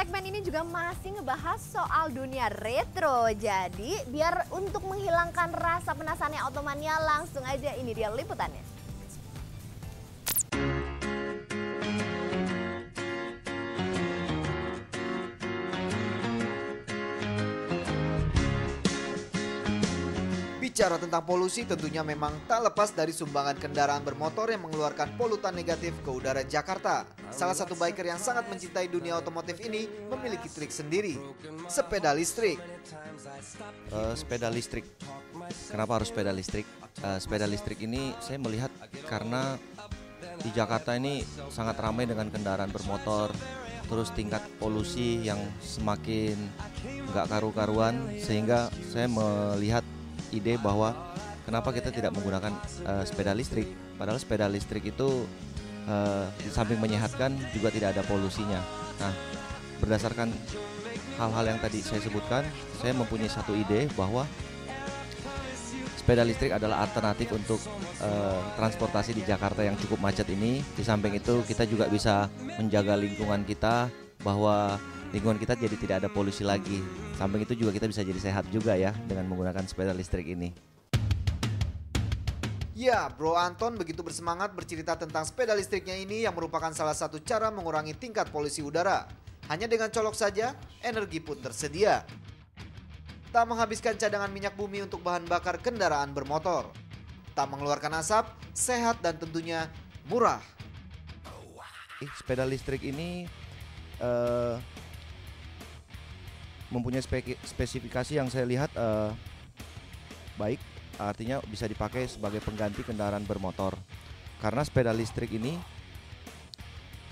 segmen ini juga masih ngebahas soal dunia retro. Jadi biar untuk menghilangkan rasa penasarannya Automania, langsung aja ini dia liputannya. Bicara tentang polusi tentunya memang tak lepas dari sumbangan kendaraan bermotor yang mengeluarkan polutan negatif ke udara Jakarta. Salah satu biker yang sangat mencintai dunia otomotif ini memiliki trik sendiri, sepeda listrik. Sepeda listrik. Kenapa harus sepeda listrik? Sepeda listrik ini saya melihat karena di Jakarta ini sangat ramai dengan kendaraan bermotor, terus tingkat polusi yang semakin nggak karu-karuan, sehingga saya melihat ide bahwa kenapa kita tidak menggunakan sepeda listrik. Padahal sepeda listrik itu di samping menyehatkan juga tidak ada polusinya. Nah, berdasarkan hal-hal yang tadi saya sebutkan, saya mempunyai satu ide bahwa sepeda listrik adalah alternatif untuk transportasi di Jakarta yang cukup macet ini. Di samping itu kita juga bisa menjaga lingkungan kita, bahwa lingkungan kita jadi tidak ada polusi lagi. Samping itu juga kita bisa jadi sehat juga ya dengan menggunakan sepeda listrik ini. Ya, Bro Anton begitu bersemangat bercerita tentang sepeda listriknya ini yang merupakan salah satu cara mengurangi tingkat polusi udara. Hanya dengan colok saja, energi pun tersedia. Tak menghabiskan cadangan minyak bumi untuk bahan bakar kendaraan bermotor. Tak mengeluarkan asap, sehat dan tentunya murah. Sepeda listrik ini mempunyai spesifikasi yang saya lihat baik, artinya bisa dipakai sebagai pengganti kendaraan bermotor. Karena sepeda listrik ini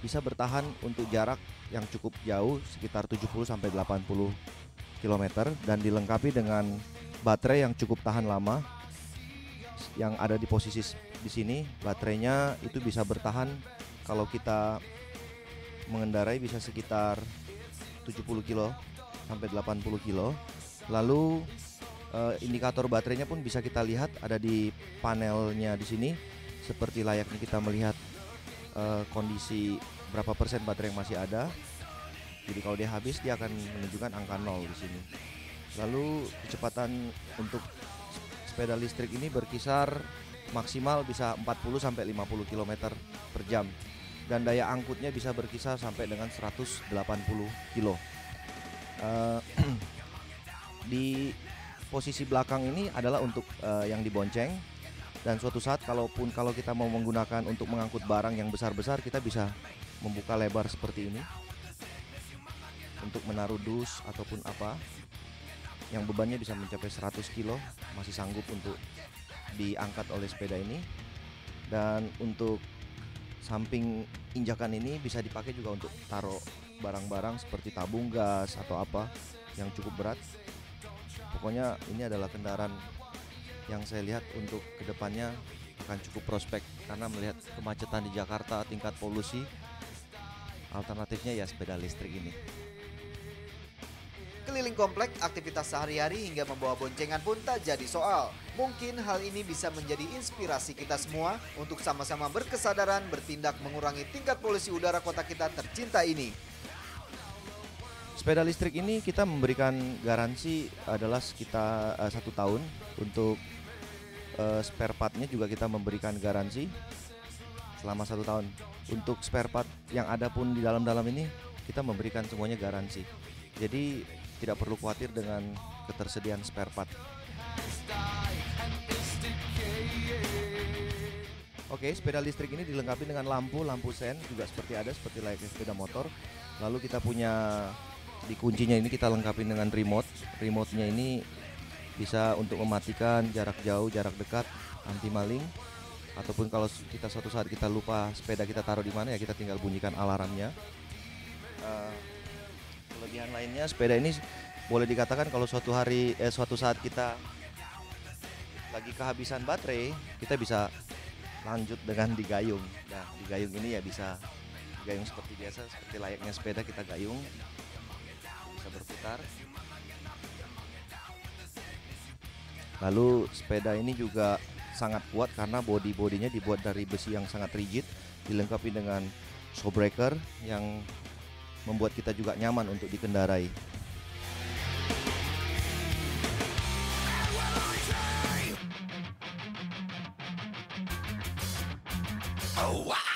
bisa bertahan untuk jarak yang cukup jauh, sekitar 70-80 km, dan dilengkapi dengan baterai yang cukup tahan lama. Yang ada di posisi di sini, baterainya itu bisa bertahan kalau kita mengendarai bisa sekitar 70 kilo sampai 80 kilo. Lalu indikator baterainya pun bisa kita lihat ada di panelnya di sini, seperti layaknya kita melihat kondisi berapa persen baterai yang masih ada. Jadi kalau dia habis, dia akan menunjukkan angka 0 di sini. Lalu kecepatan untuk sepeda listrik ini berkisar maksimal bisa 40 sampai 50 km per jam. Dan daya angkutnya bisa berkisar sampai dengan 180 kilo. Di posisi belakang ini adalah untuk yang dibonceng, dan suatu saat kalau kita mau menggunakan untuk mengangkut barang yang besar-besar, kita bisa membuka lebar seperti ini untuk menaruh dus ataupun apa yang bebannya bisa mencapai 100 kilo, masih sanggup untuk diangkat oleh sepeda ini. Dan untuk samping injakan ini bisa dipakai juga untuk taruh barang-barang seperti tabung gas atau apa yang cukup berat. Pokoknya ini adalah kendaraan yang saya lihat untuk kedepannya akan cukup prospek, karena melihat kemacetan di Jakarta, tingkat polusi, alternatifnya ya sepeda listrik ini. Keliling komplek, aktivitas sehari-hari hingga membawa boncengan pun tak jadi soal. Mungkin hal ini bisa menjadi inspirasi kita semua untuk sama-sama berkesadaran bertindak mengurangi tingkat polusi udara kota kita tercinta ini. Sepeda listrik ini kita memberikan garansi adalah sekitar 1 tahun. Untuk spare partnya juga kita memberikan garansi selama 1 tahun. Untuk spare part yang ada pun di dalam-dalam ini kita memberikan semuanya garansi. Jadi tidak perlu khawatir dengan ketersediaan spare part. Oke, sepeda listrik ini dilengkapi dengan lampu sen juga seperti layaknya sepeda motor. Lalu kita punya di kuncinya ini kita lengkapi dengan remote. Remote-nya ini bisa untuk mematikan jarak jauh, jarak dekat, anti maling, ataupun kalau kita suatu saat kita lupa sepeda kita taruh di mana, ya kita tinggal bunyikan alarmnya. Kelebihan lainnya, sepeda ini boleh dikatakan kalau suatu saat kita lagi kehabisan baterai, kita bisa lanjut dengan digayung. Nah, digayung ini ya bisa digayung seperti biasa, seperti layaknya sepeda kita gayung, bisa berputar. Lalu sepeda ini juga sangat kuat karena bodinya dibuat dari besi yang sangat rigid, dilengkapi dengan shock breaker yang membuat kita juga nyaman untuk dikendarai. Oh, wow.